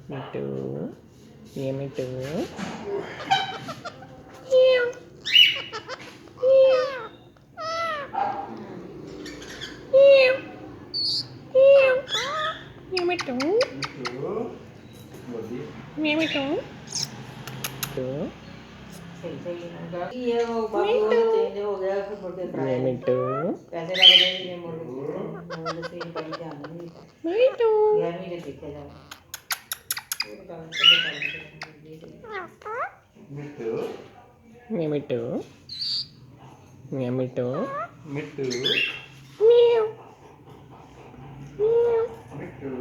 Mithu. Yeah, Mithu. Yeah, Mithu. Yeah, Mithu. Mithu. सही सही है ये वो बाकी वो तो चेंज हो गया फिर मुड़ के कराया Yeah, Mithu. पैसे लग गए ये मुड़ के जैसे ये पहले ध्यान नहीं दिया Mithu. 11वीं में सीखे जाओ वो बता चलो Mithu, Yeah, Mithu. Yeah, Mithu. Mithu, Meow. Meow. Mithu.